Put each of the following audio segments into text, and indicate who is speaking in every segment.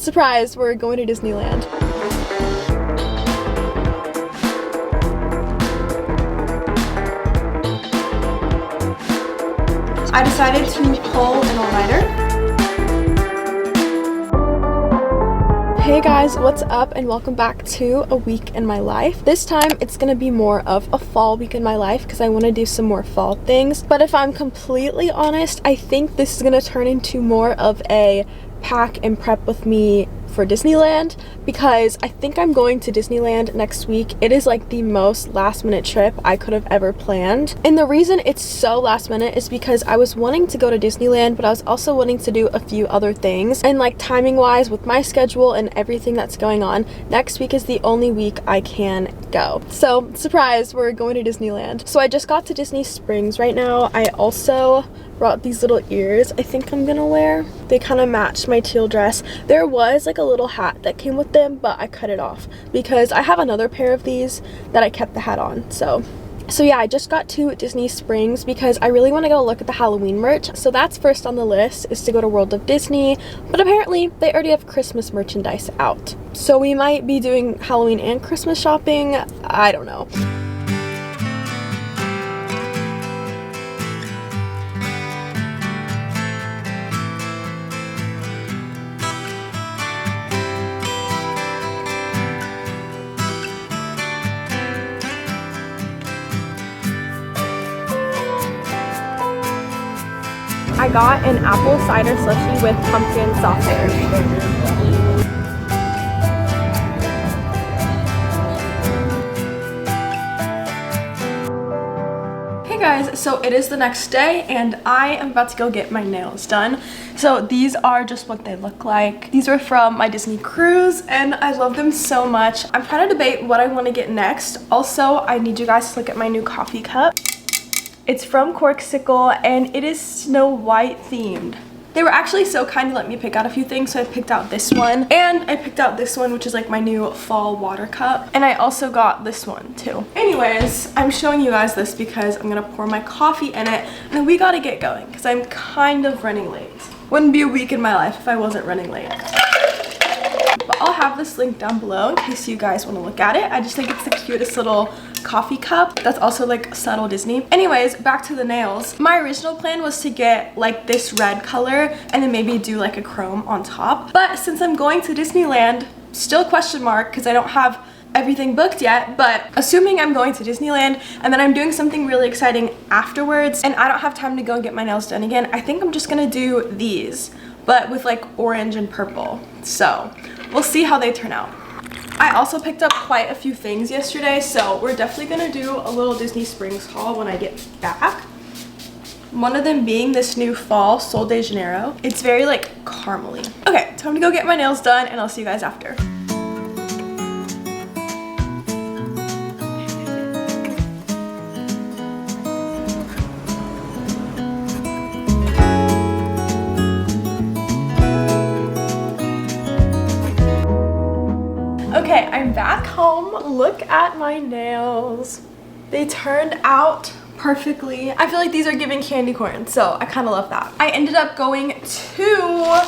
Speaker 1: Surprise, we're going to Disneyland. I decided to pull an all-nighter. Hey guys, what's up and welcome back to a week in my life. This time it's gonna be more of a fall week in my life because I want to do some more fall things. But if I'm completely honest, I think this is gonna turn into more of a pack and prep with me for Disneyland because I think I'm going to Disneyland next week. It is like the most last minute trip I could have ever planned. And the reason it's so last minute is because I was wanting to go to Disneyland, but I was also wanting to do a few other things. And like timing wise with my schedule and everything that's going on, next week is the only week I can go. So surprise, we're going to Disneyland. So I just got to Disney Springs right now. I also brought these little ears I think I'm gonna wear. They kind of match my teal dress. There was like a little hat that came with them, but I cut it off because I have another pair of these that I kept the hat on. So yeah, I just got to Disney Springs because I really want to go look at the Halloween merch. So that's first on the list, is to go to World of Disney, but apparently they already have Christmas merchandise out. So we might be doing Halloween and Christmas shopping. I don't know. I got an apple cider slushie with pumpkin sausage. Hey guys, so it is the next day and I am about to go get my nails done. So these are just what they look like. These are from my Disney cruise and I love them so much. I'm trying to debate what I want to get next. Also, I need you guys to look at my new coffee cup. It's from Corksicle and it is Snow White themed. They were actually so kind to let me pick out a few things, so I picked out this one and I picked out this one, which is like my new fall water cup, and I also got this one too. Anyways, I'm showing you guys this because I'm gonna pour my coffee in it and then we gotta get going because I'm kind of running late. Wouldn't be a week in my life if I wasn't running late. But I'll have this link down below in case you guys want to look at it. I just think it's the cutest little coffee cup that's also like subtle Disney. Anyways, back to the nails. My original plan was to get like this red color and then maybe do like a chrome on top. But since I'm going to Disneyland, still question mark because I don't have everything booked yet, but assuming I'm going to Disneyland and then I'm doing something really exciting afterwards and I don't have time to go and get my nails done again, I think I'm just gonna do these, but with like orange and purple. So we'll see how they turn out. I also picked up quite a few things yesterday, so we're definitely gonna do a little Disney Springs haul when I get back. One of them being this new fall Sol de Janeiro. It's very like caramely. Okay, time to go get my nails done and I'll see you guys after. Okay, I'm back home. Look at my nails. They turned out perfectly. I feel like these are giving candy corn, so I kind of love that. I ended up going to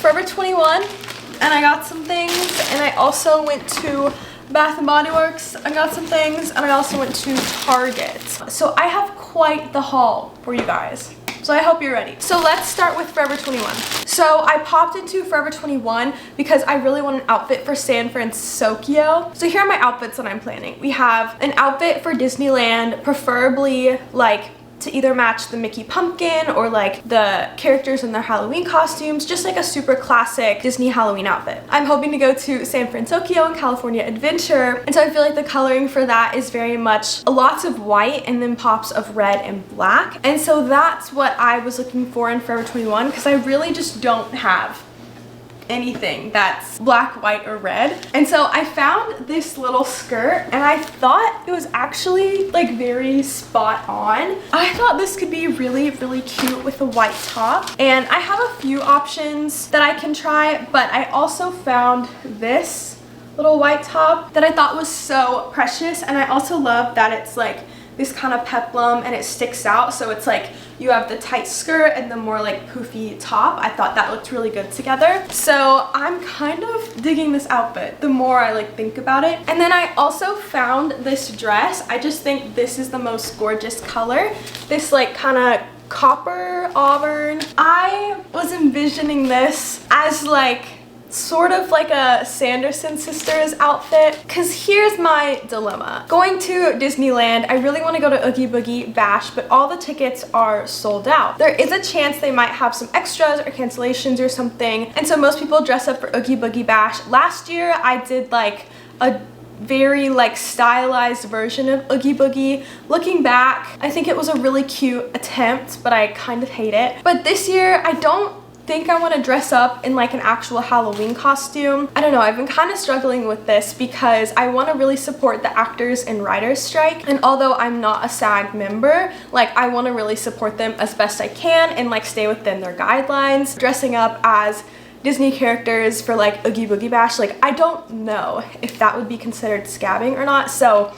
Speaker 1: Forever 21 and I got some things, and I also went to Bath & Body Works. I got some things, and I also went to Target. So I have quite the haul for you guys. So I hope you're ready. So let's start with Forever 21. So I popped into Forever 21 because I really want an outfit for San Francisco. So here are my outfits that I'm planning. We have an outfit for Disneyland, preferably like to either match the Mickey pumpkin or like the characters in their Halloween costumes, just like a super classic Disney Halloween outfit. I'm hoping to go to San Francisco and California Adventure, and so I feel like the coloring for that is very much lots of white and then pops of red and black, and so that's what I was looking for in Forever 21 because I really just don't have anything that's black, white, or red. And so I found this little skirt and I thought it was actually like very spot on. I thought this could be really, really cute with a white top. And I have a few options that I can try, but I also found this little white top that I thought was so precious. And I also love that it's like this kind of peplum and it sticks out, so it's like you have the tight skirt and the more like poofy top. I thought that looked really good together. So I'm kind of digging this outfit the more I like think about it. And then I also found this dress. I just think this is the most gorgeous color. This like kind of copper auburn. I was envisioning this as like sort of like a Sanderson sisters outfit, because here's my dilemma. Going to Disneyland, I really want to go to Oogie Boogie Bash, but all the tickets are sold out. There is a chance they might have some extras or cancellations or something, and so most people dress up for Oogie Boogie Bash. Last year I did like a very like stylized version of Oogie Boogie. Looking back, I think it was a really cute attempt, but I kind of hate it. But this year I don't think I want to dress up in like an actual Halloween costume. I don't know, I've been kind of struggling with this because I want to really support the actors and writers strike, and although I'm not a SAG member, like I want to really support them as best I can and like stay within their guidelines. Dressing up as Disney characters for like Oogie Boogie Bash, like I don't know if that would be considered scabbing or not, so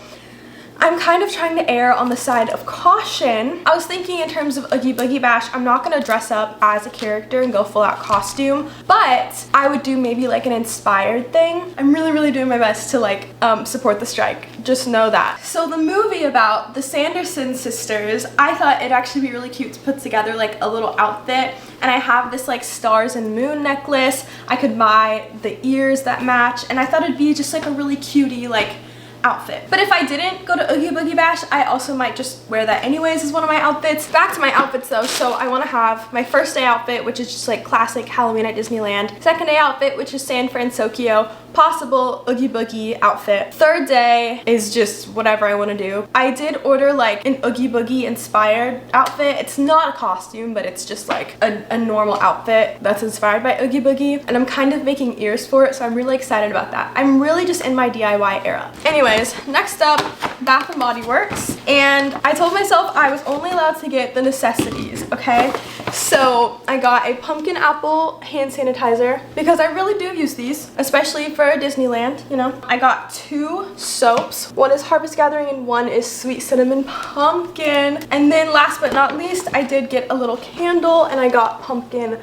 Speaker 1: I'm kind of trying to err on the side of caution. I was thinking in terms of Oogie Boogie Bash, I'm not gonna dress up as a character and go full out costume, but I would do maybe like an inspired thing. I'm really doing my best to like support the strike, just know that. So the movie about the Sanderson sisters, I thought it'd actually be really cute to put together like a little outfit, and I have this like stars and moon necklace. I could buy the ears that match, and I thought it'd be just like a really cutie like outfit. But if I didn't go to Oogie Boogie Bash, I also might just wear that anyways as one of my outfits. Back to my outfits though, so I want to have my first day outfit, which is just like classic Halloween at Disneyland. Second day outfit, which is San Francisco, possible Oogie Boogie outfit. Third day is just whatever I want to do. I did order like an Oogie Boogie inspired outfit. It's not a costume, but it's just like a normal outfit that's inspired by Oogie Boogie, and I'm kind of making ears for it, so I'm really excited about that. I'm really just in my DIY era. Anyways, next up, Bath and Body Works, and I told myself I was only allowed to get the necessities, okay? So I got a pumpkin apple hand sanitizer because I really do use these, especially for Disneyland, you know. I got 2 soaps. One is Harvest Gathering and one is Sweet Cinnamon Pumpkin. And then last but not least, I did get a little candle, and I got pumpkin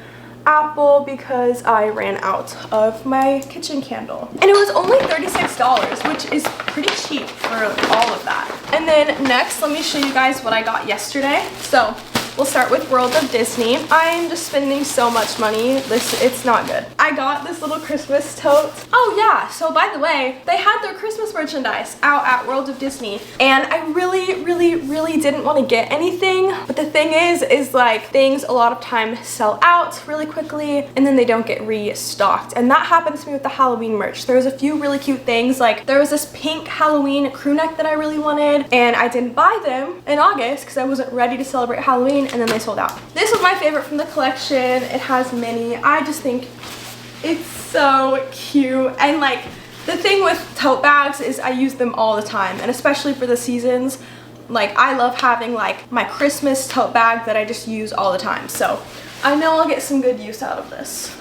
Speaker 1: apple because I ran out of my kitchen candle. And it was only $36, which is pretty cheap for all of that. And then next, let me show you guys what I got yesterday. So we'll start with World of Disney. I'm just spending so much money. It's not good. I got this little Christmas tote. Oh yeah, so by the way, they had their Christmas merchandise out at World of Disney, and I really didn't want to get anything. But the thing is like things a lot of times sell out really quickly and then they don't get restocked. And that happens to me with the Halloween merch. There was a few really cute things, like there was this pink Halloween crew neck that I really wanted, and I didn't buy them in August because I wasn't ready to celebrate Halloween, and then they sold out. This was my favorite from the collection. It has Minnie. I just think it's so cute. And like the thing with tote bags is I use them all the time, and especially for the seasons. Like I love having like my Christmas tote bag that I just use all the time. So I know I'll get some good use out of this.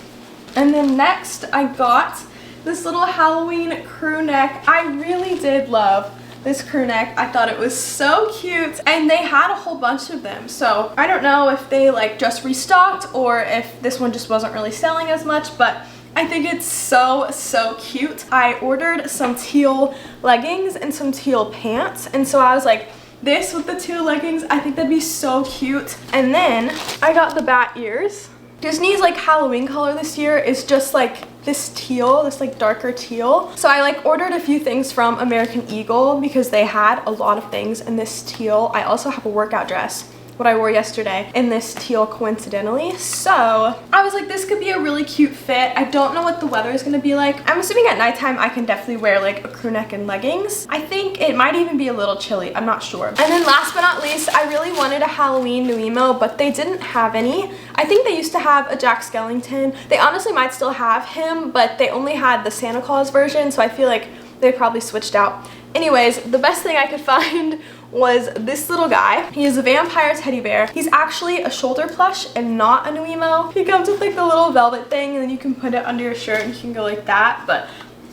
Speaker 1: And then next I got this little Halloween crew neck. I really did love this crew neck. I thought it was so cute, and they had a whole bunch of them, so I don't know if they like just restocked or if this one just wasn't really selling as much, but I think it's so cute. I ordered some teal leggings and some teal pants, and so I was like, this with the 2 leggings, I think that'd be so cute. And then I got the bat ears. Disney's like Halloween color this year is just like this teal, this like darker teal. So I like ordered a few things from American Eagle because they had a lot of things in this teal. I also have a workout dress, what I wore yesterday, in this teal coincidentally. So I was like, this could be a really cute fit. I don't know what the weather is gonna be like. I'm assuming at nighttime I can definitely wear like a crew neck and leggings. I think it might even be a little chilly, I'm not sure. And then last but not least, I really wanted a Halloween new emo, but they didn't have any. I think they used to have a Jack Skellington. They honestly might still have him, but they only had the Santa Claus version, so I feel like they probably switched out. Anyways, the best thing I could find was this little guy. He is a vampire teddy bear. He's actually a shoulder plush and not a new emo. He comes with like the little velvet thing, and then you can put it under your shirt and you can go like that. But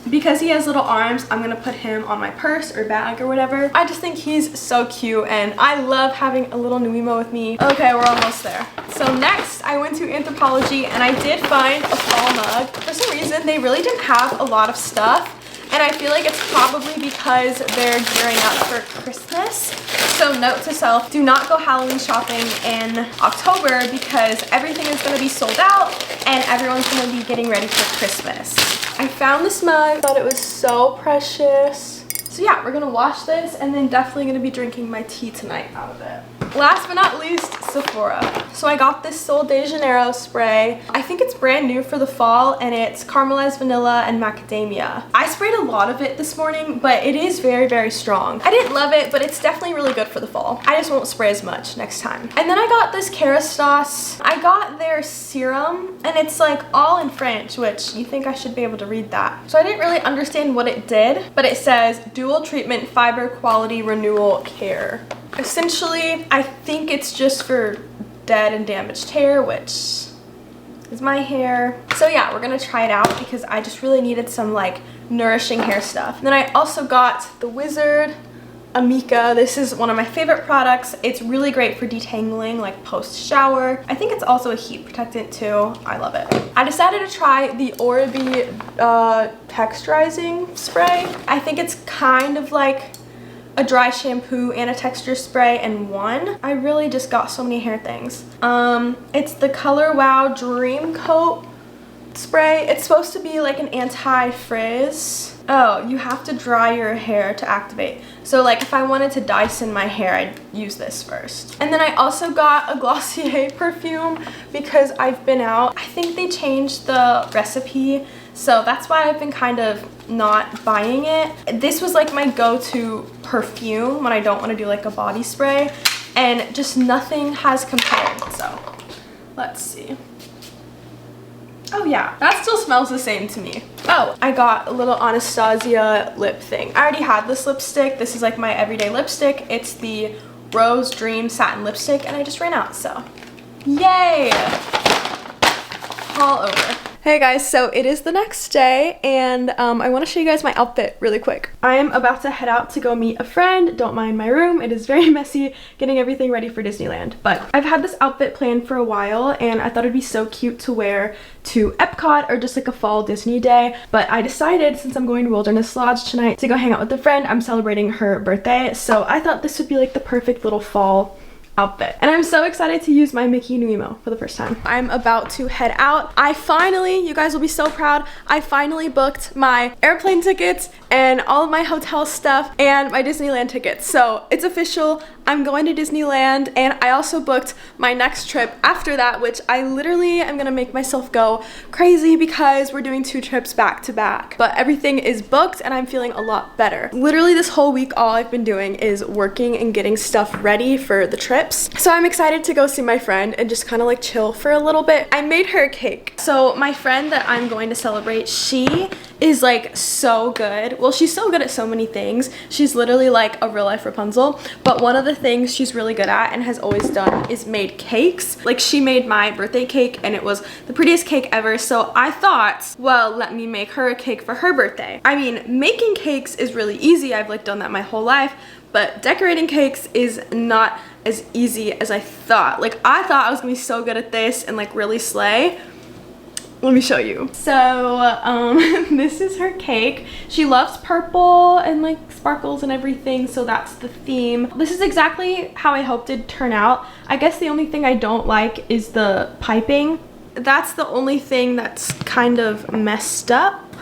Speaker 1: because he has little arms, I'm gonna put him on my purse or bag or whatever. I just think he's so cute and I love having a little Nuimo with me. Okay, we're almost there. So next I went to Anthropologie and I did find a fall mug. For some reason they really didn't have a lot of stuff, and I feel like it's probably because they're gearing up for Christmas. So note to self, do not go Halloween shopping in October because everything is gonna be sold out and everyone's gonna be getting ready for Christmas. I found this mug, thought it was so precious. So yeah, we're gonna wash this and then definitely gonna be drinking my tea tonight out of it. Last but not least, Sephora. So I got this Sol de Janeiro spray. I think it's brand new for the fall and it's caramelized vanilla and macadamia. I sprayed a lot of it this morning, but it is very, very strong. I didn't love it, but it's definitely really good for the fall. I just won't spray as much next time. And then I got this Kerastase. I got their serum and it's like all in French, which you think I should be able to read that. So I didn't really understand what it did, but it says dual treatment fiber quality renewal care. Essentially, I think it's just for dead and damaged hair, which is my hair. So yeah, we're gonna try it out because I just really needed some like nourishing hair stuff. And then I also got the Wizard Amika. This is one of my favorite products. It's really great for detangling like post shower. I think it's also a heat protectant too. I love it. I decided to try the Oral-B texturizing spray. I think it's kind of like a dry shampoo and a texture spray in one. I really just got so many hair things. It's the Color Wow Dream Coat spray. It's supposed to be like an anti-frizz. Oh, you have to dry your hair to activate. So like if I wanted to Dyson my hair, I'd use this first. And then I also got a Glossier perfume because I've been out. I think they changed the recipe, so that's why I've been kind of not buying it. This was like my go-to perfume when I don't want to do like a body spray, and just nothing has compared. So let's see. Oh yeah, that still smells the same to me. Oh, I got a little Anastasia lip thing. I already had this lipstick. This is like my everyday lipstick. It's the Rose Dream Satin Lipstick and I just ran out, so yay! All over. Hey guys, so it is the next day and I want to show you guys my outfit really quick. I am about to head out to go meet a friend. Don't mind my room. It is very messy getting everything ready for Disneyland. But I've had this outfit planned for a while and I thought it'd be so cute to wear to Epcot or just like a fall Disney day. But I decided, since I'm going to Wilderness Lodge tonight, to go hang out with a friend. I'm celebrating her birthday, so I thought this would be like the perfect little fall outfit. And I'm so excited to use my Mickey Nuimo for the first time. I'm about to head out. I finally, you guys will be so proud, I finally booked my airplane tickets and all of my hotel stuff and my Disneyland tickets. So it's official. I'm going to Disneyland, and I also booked my next trip after that, which I literally am gonna make myself go crazy because we're doing 2 trips back to back. But everything is booked and I'm feeling a lot better. Literally this whole week, all I've been doing is working and getting stuff ready for the trips. So I'm excited to go see my friend and just kind of like chill for a little bit. I made her a cake. So my friend that I'm going to celebrate, she is like so good. Well, she's so good at so many things. She's literally like a real life Rapunzel. But one of the things she's really good at and has always done is made cakes. Like she made my birthday cake and it was the prettiest cake ever. So I thought, well, let me make her a cake for her birthday. I mean, making cakes is really easy. I've like done that my whole life. But decorating cakes is not as easy as I thought. Like I thought I was gonna be so good at this and like really slay. Let me show you. So this is her cake. She loves purple and like sparkles and everything, so that's the theme. This is exactly how I hoped it'd turn out. I guess the only thing I don't like is the piping. That's the only thing that's kind of messed up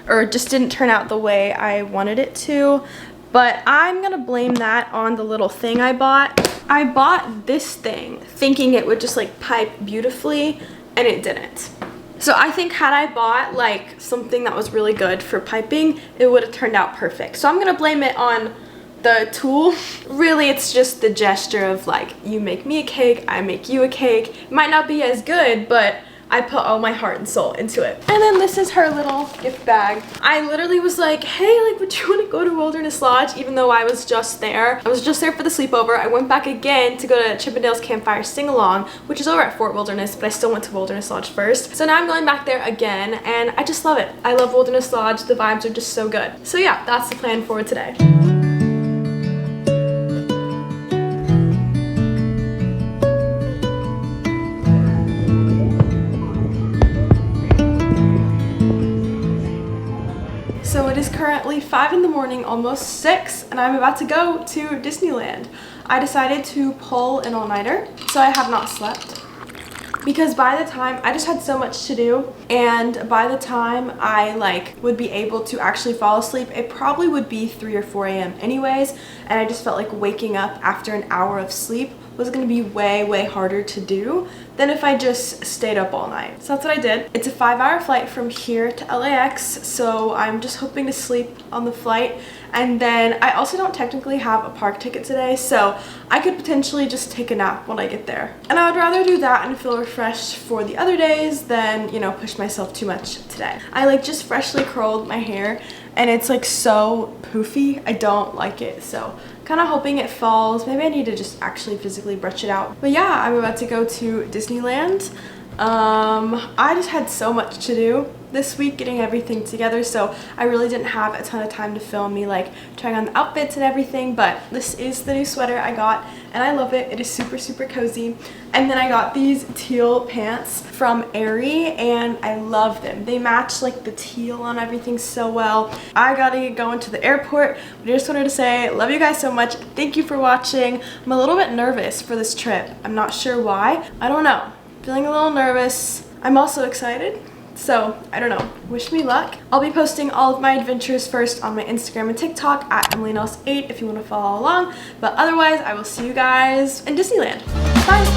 Speaker 1: or just didn't turn out the way I wanted it to. But I'm gonna blame that on the little thing I bought. I bought this thing thinking it would just like pipe beautifully, and it didn't. So I think had I bought like something that was really good for piping, it would have turned out perfect. So I'm gonna blame it on the tool. Really, it's just the gesture of like, you make me a cake, I make you a cake. It might not be as good, but I put all my heart and soul into it. And then this is her little gift bag. I literally was like, hey, like, would you want to go to Wilderness Lodge? Even though I was just there. I was just there for the sleepover. I went back again to go to Chippendale's Campfire Sing-Along, which is over at Fort Wilderness, but I still went to Wilderness Lodge first. So now I'm going back there again, and I just love it. I love Wilderness Lodge. The vibes are just so good. So yeah, that's the plan for today. So it is currently 5 in the morning, almost 6, and I'm about to go to Disneyland. I decided to pull an all-nighter, so I have not slept. Because by the time, I just had so much to do, and by the time I would be able to actually fall asleep, it probably would be 3 or 4 a.m. anyways, and I just felt like waking up after an hour of sleep was going to be way harder to do than if I just stayed up all night. So that's what I did. It's a 5-hour flight from here to LAX, so I'm just hoping to sleep on the flight. And then I also don't technically have a park ticket today, so I could potentially just take a nap when I get there. And I would rather do that and feel refreshed for the other days than, you know, push myself too much today. I just freshly curled my hair and it's so poofy. I don't like it, so kind of hoping it falls. Maybe I need to just actually physically brush it out. But yeah, I'm about to go to Disneyland. I just had so much to do this week getting everything together, so I really didn't have a ton of time to film me trying on the outfits and everything, but this is the new sweater I got and I love it. It is super cozy. And then I got these teal pants from Aerie and I love them. They match the teal on everything so well. I gotta get going to the airport, but I just wanted to say love you guys so much. Thank you for watching. I'm a little bit nervous for this trip. I'm not sure why. I don't know. Feeling a little nervous. I'm also excited. So, I don't know. Wish me luck. I'll be posting all of my adventures first on my Instagram and TikTok at EmilyNels8 if you want to follow along. But otherwise, I will see you guys in Disneyland. Bye!